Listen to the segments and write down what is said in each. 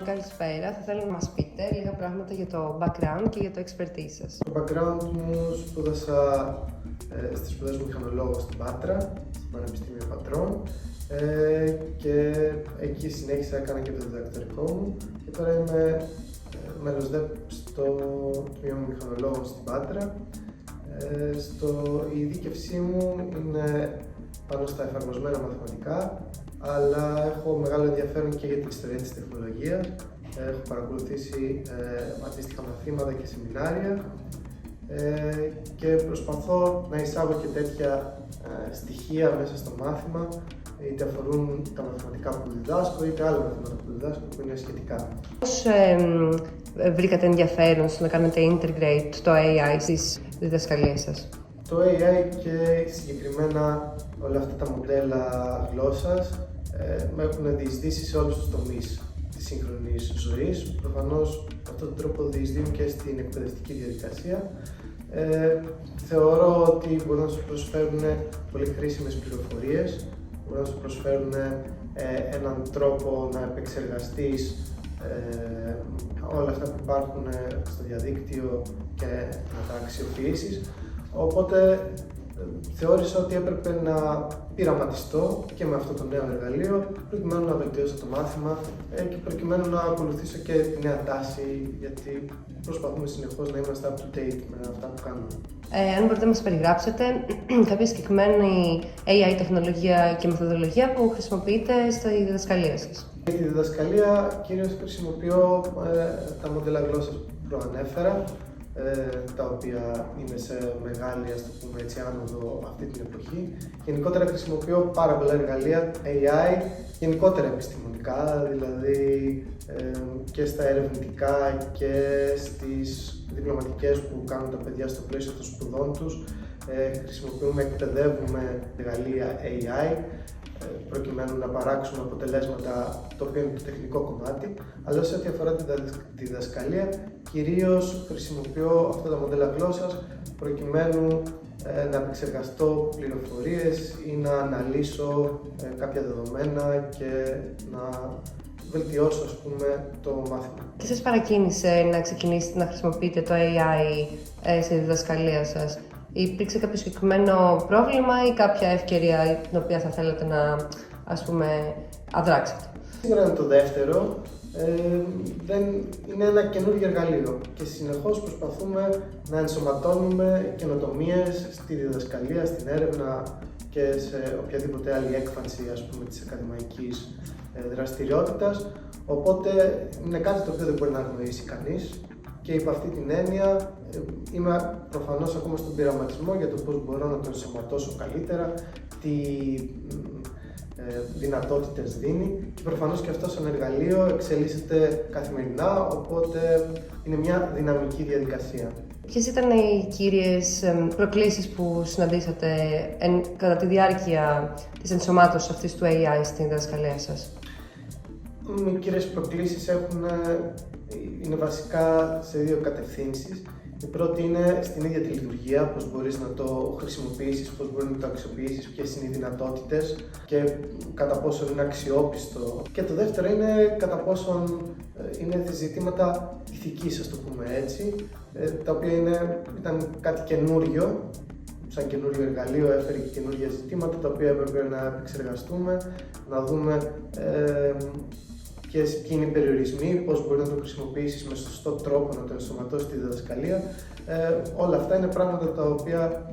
Καλησπέρα, θα θέλω να μας πείτε λίγα πράγματα για το background και για το expertise σας. Το background μου σπούδασα στις σπουδές μου μηχανολόγο στην Πάτρα, στο Πανεπιστήμιο Πατρών και εκεί συνέχισα, έκανα και το διδακτορικό μου και τώρα είμαι μέλος ΔΕΠ στο τμήμα μηχανολόγων στην Πάτρα. Η ειδίκευσή μου είναι πάνω στα εφαρμοσμένα μαθηματικά, αλλά έχω μεγάλο ενδιαφέρον και για την ιστορία της τεχνολογίας. Έχω παρακολουθήσει αντίστοιχα μαθήματα και σεμινάρια και προσπαθώ να εισάγω και τέτοια στοιχεία μέσα στο μάθημα, είτε αφορούν τα μαθηματικά που διδάσκω, είτε άλλα μαθήματα που διδάσκω που είναι σχετικά. Πώς βρήκατε ενδιαφέρον στο να κάνετε integrate το AI στις διδασκαλίες σας? Το AI και συγκεκριμένα όλα αυτά τα μοντέλα γλώσσας με έχουν διεισδύσει σε όλους τους τομείς της σύγχρονης ζωής. Προφανώς με αυτόν τον τρόπο διεισδύουν και στην εκπαιδευτική διαδικασία. Θεωρώ ότι μπορούν να σου προσφέρουν πολύ χρήσιμες πληροφορίες, μπορούν να σου προσφέρουν έναν τρόπο να επεξεργαστείς όλα αυτά που υπάρχουν στο διαδίκτυο και να τα αξιοποιήσεις. Οπότε θεώρησα ότι έπρεπε να πειραματιστώ και με αυτό το νέο εργαλείο προκειμένου να βελτιώσω το μάθημα και προκειμένου να ακολουθήσω και τη νέα τάση, γιατί προσπαθούμε συνεχώς να είμαστε up to date με αυτά που κάνουμε. Αν μπορείτε να μας περιγράψετε κάποια συγκεκριμένη AI τεχνολογία και μεθοδολογία που χρησιμοποιείτε στη διδασκαλία σας. Για τη διδασκαλία κυρίως χρησιμοποιώ τα μοντέλα γλώσσας που προανέφερα, τα οποία είναι σε μεγάλη, ας το πούμε έτσι, άνοδο αυτή την εποχή. Γενικότερα χρησιμοποιώ πάρα πολλά εργαλεία AI, γενικότερα επιστημονικά, δηλαδή και στα ερευνητικά και στις διπλωματικές που κάνουν τα παιδιά στο πλαίσιο των σπουδών τους. Χρησιμοποιούμε, εκπαιδεύουμε εργαλεία AI, προκειμένου να παράξουμε αποτελέσματα, το οποίο είναι το τεχνικό κομμάτι, αλλά σε ό,τι αφορά τη διδασκαλία, κυρίως χρησιμοποιώ αυτά τα μοντέλα γλώσσας προκειμένου να επεξεργαστώ πληροφορίες ή να αναλύσω κάποια δεδομένα και να βελτιώσω, ας πούμε, το μάθημα. Τι σας παρακίνησε να ξεκινήσετε να χρησιμοποιείτε το AI στη διδασκαλία σας? Υπήρξε κάποιο συγκεκριμένο πρόβλημα ή κάποια ευκαιρία την οποία θα θέλετε να, ας πούμε, αδράξετε? Σίγουρα είναι το δεύτερο. Είναι ένα καινούργιο εργαλείο και συνεχώς προσπαθούμε να ενσωματώνουμε καινοτομίες στη διδασκαλία, στην έρευνα και σε οποιαδήποτε άλλη έκφανση, ας πούμε, της ακαδημαϊκής δραστηριότητας. Οπότε είναι κάτι το οποίο δεν μπορεί να αγνοήσει κανείς. Και υπ' αυτή την έννοια είμαι προφανώς ακόμα στον πειραματισμό για το πώς μπορώ να το ενσωματώσω καλύτερα, τι δυνατότητες δίνει και προφανώς και αυτό σαν εργαλείο εξελίσσεται καθημερινά, οπότε είναι μια δυναμική διαδικασία. Ποιες ήταν οι κύριες προκλήσεις που συναντήσατε κατά τη διάρκεια της ενσωμάτωσης αυτής του AI στην διδασκαλία σας? Οι κύριες προκλήσεις είναι βασικά σε δύο κατευθύνσεις. Η πρώτη είναι στην ίδια τη λειτουργία, πώς μπορείς να το χρησιμοποιήσεις, πώς μπορείς να το αξιοποιήσεις, ποιες είναι οι δυνατότητες και κατά πόσο είναι αξιόπιστο. Και το δεύτερο είναι κατά πόσον είναι ζητήματα ηθικής, ας το πούμε έτσι, τα οποία ήταν κάτι καινούριο, σαν καινούριο εργαλείο, έφερε και καινούργια ζητήματα τα οποία έπρεπε να επεξεργαστούμε, να δούμε ποιοι είναι οι περιορισμοί, πώς μπορεί να το χρησιμοποιήσεις με σωστό τρόπο, να το ενσωματώσεις στη διδασκαλία. Όλα αυτά είναι πράγματα τα οποία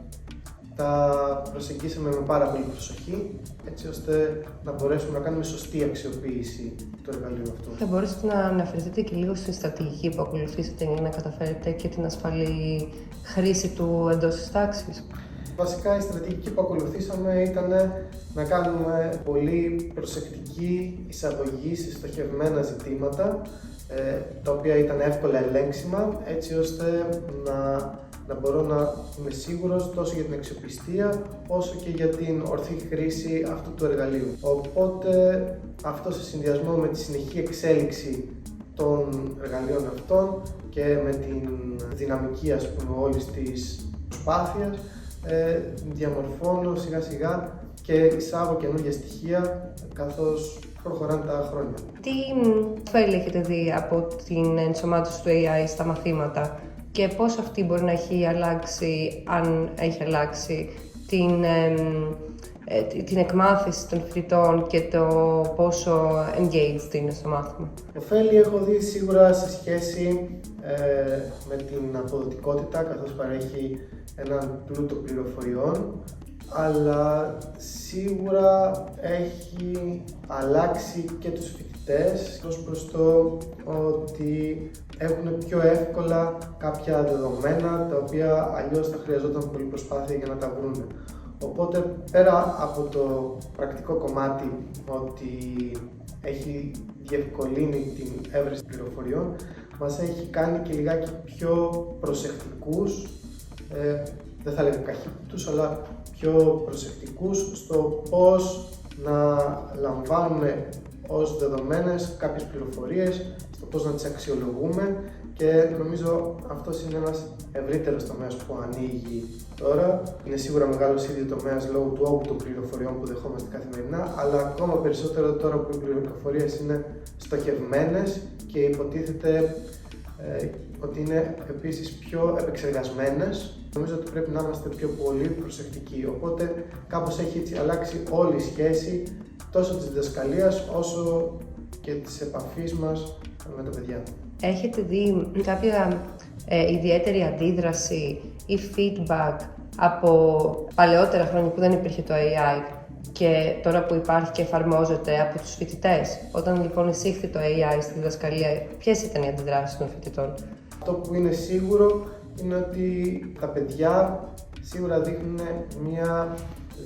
τα προσεγγίσαμε με πάρα πολύ προσοχή, έτσι ώστε να μπορέσουμε να κάνουμε σωστή αξιοποίηση του εργαλείου αυτού. Θα μπορούσατε να αναφερθείτε και λίγο στη στρατηγική που ακολουθήσατε για να καταφέρετε και την ασφαλή χρήση του εντός της τάξης? Βασικά η στρατηγική που ακολουθήσαμε ήταν να κάνουμε πολύ προσεκτική εισαγωγή σε στοχευμένα ζητήματα, τα οποία ήταν εύκολα ελέγξιμα, έτσι ώστε να μπορώ να είμαι σίγουρος τόσο για την αξιοπιστία όσο και για την ορθή χρήση αυτού του εργαλείου. Οπότε αυτό σε συνδυασμό με τη συνεχή εξέλιξη των εργαλείων αυτών και με την δυναμική, ας πούμε, όλης της προσπάθειας, διαμορφώνω σιγά σιγά και εισάγω καινούργια στοιχεία, καθώς προχωράνε τα χρόνια. Τι ωφέλη έχετε δει από την ενσωμάτωση του AI στα μαθήματα και πώς αυτή μπορεί να έχει αλλάξει, αν έχει αλλάξει, την εκμάθηση των φοιτητών και το πόσο engaged είναι στο μάθημα? Ωφέλη έχω δει σίγουρα σε σχέση με την αποδοτικότητα, καθώς παρέχει έναν πλούτο πληροφοριών, αλλά σίγουρα έχει αλλάξει και τους φοιτητές ως προς το ότι έχουν πιο εύκολα κάποια δεδομένα τα οποία αλλιώς θα χρειαζόταν πολλή προσπάθεια για να τα βρουν. Οπότε πέρα από το πρακτικό κομμάτι ότι έχει διευκολύνει την έβρεση πληροφοριών, μας έχει κάνει και λιγάκι πιο προσεκτικούς, δεν θα λέγαμε καχύπτους, αλλά πιο προσεκτικούς στο πώς να λαμβάνουμε ως δεδομένες κάποιες πληροφορίες, στο πώς να τις αξιολογούμε, και νομίζω αυτός είναι ένας ευρύτερος τομέας που ανοίγει τώρα. Είναι σίγουρα μεγάλος ήδη τομέας λόγω του όγκου των πληροφοριών που δεχόμαστε καθημερινά, αλλά ακόμα περισσότερο τώρα που οι πληροφορίες είναι στοχευμένες και υποτίθεται ότι είναι επίσης πιο επεξεργασμένες. Νομίζω ότι πρέπει να είμαστε πιο πολύ προσεκτικοί, οπότε κάπως έχει έτσι αλλάξει όλη η σχέση τόσο της διδασκαλίας όσο και της επαφής μας με τα παιδιά. Έχετε δει κάποια ιδιαίτερη αντίδραση ή feedback από παλαιότερα χρόνια που δεν υπήρχε το AI και τώρα που υπάρχει και εφαρμόζεται από τους φοιτητές? Όταν λοιπόν εισήχθη το AI στη διδασκαλία, ποιες ήταν οι αντιδράσεις των φοιτητών? Αυτό που είναι σίγουρο είναι ότι τα παιδιά σίγουρα δείχνουν μια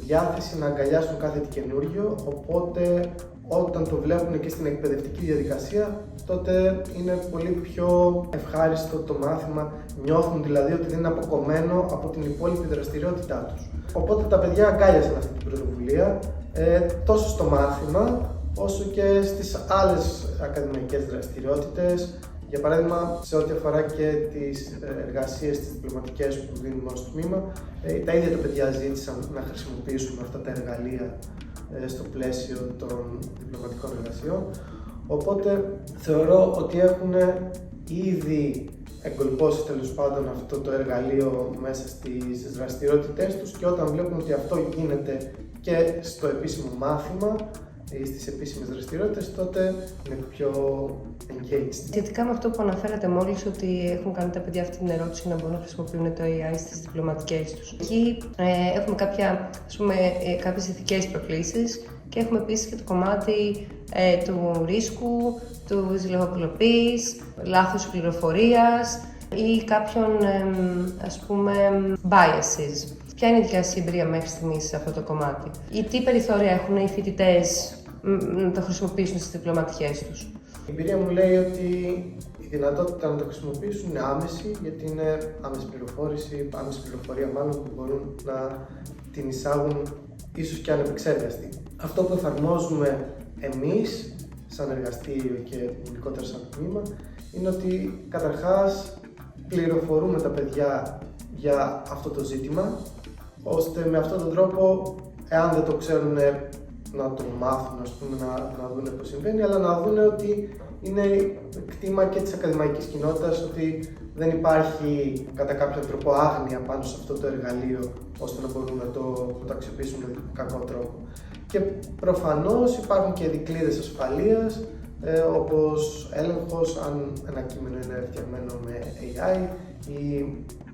διάθεση να αγκαλιάσουν κάτι καινούριο, οπότε όταν το βλέπουν και στην εκπαιδευτική διαδικασία, τότε είναι πολύ πιο ευχάριστο το μάθημα, νιώθουν δηλαδή ότι δεν είναι αποκομμένο από την υπόλοιπη δραστηριότητά τους. Οπότε τα παιδιά αγκάλιασαν αυτή την πρωτοβουλία, τόσο στο μάθημα, όσο και στις άλλες ακαδημαϊκές δραστηριότητες. Για παράδειγμα, σε ό,τι αφορά και τις εργασίες, τις διπλωματικές που δίνουμε ως τμήμα, τα ίδια τα παιδιά ζήτησαν να χρησιμοποιήσουμε αυτά τα εργαλεία στο πλαίσιο των διπλωματικών εργασιών. Οπότε θεωρώ ότι έχουν ήδη εγκολπώσει τέλος πάντων αυτό το εργαλείο μέσα στις δραστηριότητές τους, και όταν βλέπουν ότι αυτό γίνεται και στο επίσημο μάθημα ή στις επίσημες δραστηριότητες, τότε είναι πιο engaged. Σχετικά με αυτό που αναφέρατε μόλις, ότι έχουν κάνει τα παιδιά αυτή την ερώτηση να μπορούν να χρησιμοποιούν το AI στις διπλωματικές τους. Εκεί έχουμε κάποιες ηθικές προκλήσεις και έχουμε επίσης και το κομμάτι του ρίσκου, του ζηλογοκλοπής, λάθος πληροφορίας ή κάποιων biases. Ποια είναι η δικιά σας εμπειρία μέχρι στιγμής σε αυτό το κομμάτι? Ή τι περιθώρια έχουν οι φοιτητές να το χρησιμοποιήσουν στις διπλωματικές τους? Η εμπειρία μου λέει ότι η δυνατότητα να το χρησιμοποιήσουν είναι άμεση, γιατί είναι άμεση πληροφορία μάλλον, που μπορούν να την εισάγουν ίσως και ανεπεξέργαστη. Αυτό που εφαρμόζουμε εμείς σαν εργαστήριο και γενικότερα σαν τμήμα είναι ότι καταρχάς πληροφορούμε τα παιδιά για αυτό το ζήτημα, ώστε με αυτόν τον τρόπο, εάν δεν το ξέρουν, να το μάθουν, να δουν πώς συμβαίνει, αλλά να δουν ότι είναι κτήμα και της ακαδημαϊκής κοινότητας, ότι δεν υπάρχει κατά κάποιον τρόπο άγνοια πάνω σε αυτό το εργαλείο, ώστε να μπορούν να το αξιοποιήσουν με κακό τρόπο. Και προφανώς υπάρχουν και δικλείδες ασφαλείας, όπως έλεγχος αν ένα κείμενο είναι φτιαγμένο με AI ή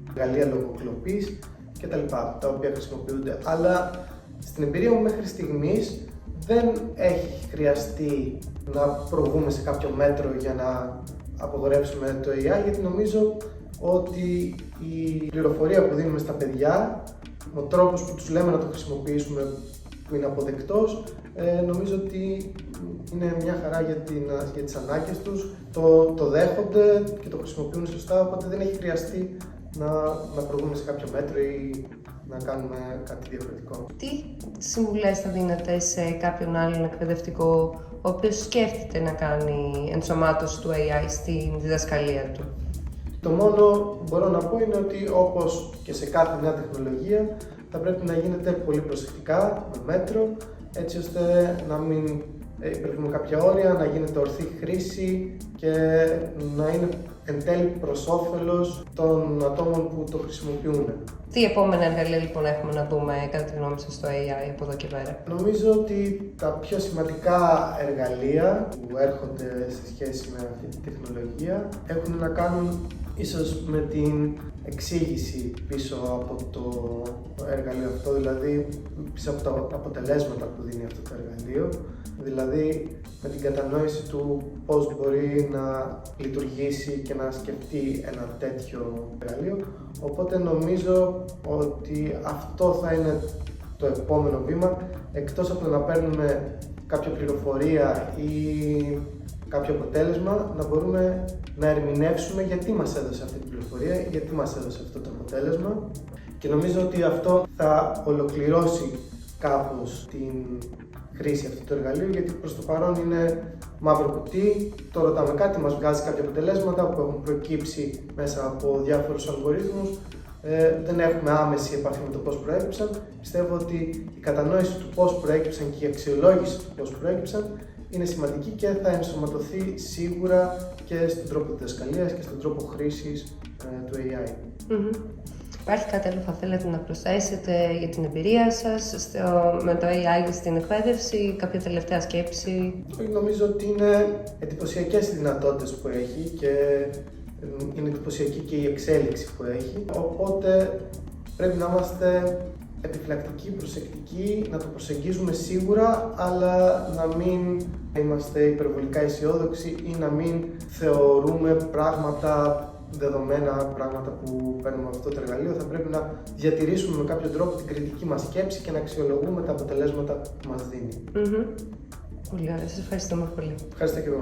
εργαλεία λογοκλοπής κτλ. Τα οποία χρησιμοποιούνται. Αλλά στην εμπειρία μου μέχρι στιγμής δεν έχει χρειαστεί να προβούμε σε κάποιο μέτρο για να απογορεύσουμε το AI, γιατί νομίζω ότι η πληροφορία που δίνουμε στα παιδιά, ο τρόπος που τους λέμε να το χρησιμοποιήσουμε που είναι αποδεκτός, νομίζω ότι είναι μια χαρά για τις ανάγκες τους, το δέχονται και το χρησιμοποιούν σωστά, οπότε δεν έχει χρειαστεί να προβούμε σε κάποιο μέτρο ή να κάνουμε κάτι διαφορετικό. Τι συμβουλές θα δίνετε σε κάποιον άλλον εκπαιδευτικό ο οποίος σκέφτεται να κάνει ενσωμάτωση του AI στην διδασκαλία του? Το μόνο που μπορώ να πω είναι ότι, όπως και σε κάθε νέα τεχνολογία, θα πρέπει να γίνεται πολύ προσεκτικά, με μέτρο, έτσι ώστε να μην υπερβούμε κάποια όρια, να γίνεται ορθή χρήση και να είναι εν τέλει προς όφελος των ατόμων που το χρησιμοποιούν. Τι επόμενα εργαλεία λοιπόν έχουμε να δούμε κατά τη γνώμη σας στο AI από εδώ και πέρα? Νομίζω ότι τα πιο σημαντικά εργαλεία που έρχονται σε σχέση με αυτή τη τεχνολογία έχουν να κάνουν ίσως με την εξήγηση πίσω από το εργαλείο αυτό, δηλαδή πίσω από τα αποτελέσματα που δίνει αυτό το εργαλείο, δηλαδή με την κατανόηση του πώς μπορεί να λειτουργήσει και να σκεφτεί ένα τέτοιο εργαλείο. Οπότε νομίζω ότι αυτό θα είναι το επόμενο βήμα, εκτός από το να παίρνουμε κάποια πληροφορία ή κάποιο αποτέλεσμα, να μπορούμε να ερμηνεύσουμε γιατί μας έδωσε αυτή την πληροφορία, γιατί μας έδωσε αυτό το αποτέλεσμα, και νομίζω ότι αυτό θα ολοκληρώσει κάπως την χρήση αυτού του εργαλείου, γιατί προς το παρόν είναι μαύρο κουτί, το ρωτάμε κάτι, μας βγάζει κάποια αποτελέσματα που έχουν προκύψει μέσα από διάφορους αλγορίθμους, δεν έχουμε άμεση επαφή με το πώς προέκυψαν. Πιστεύω ότι η κατανόηση του πώς προέκυψαν και η αξιολόγηση του πώς προέκυψαν είναι σημαντική και θα ενσωματωθεί σίγουρα και στον τρόπο διδασκαλίας και στον τρόπο χρήσης του AI. Υπάρχει κάτι άλλο που θα θέλετε να προσθέσετε για την εμπειρία σας με το AI στην εκπαίδευση, κάποια τελευταία σκέψη? Νομίζω ότι είναι εντυπωσιακές οι δυνατότητες που έχει και είναι εντυπωσιακή και η εξέλιξη που έχει, οπότε πρέπει να είμαστε επιφυλακτικοί, προσεκτικοί, να το προσεγγίζουμε σίγουρα, αλλά να μην είμαστε υπερβολικά αισιόδοξοι ή να μην θεωρούμε δεδομένα πράγματα που παίρνουμε από αυτό το εργαλείο. Θα πρέπει να διατηρήσουμε με κάποιο τρόπο την κριτική μας σκέψη και να αξιολογούμε τα αποτελέσματα που μας δίνει. Πολύ ωραία, σας ευχαριστούμε πολύ. Ευχαριστώ και εγώ.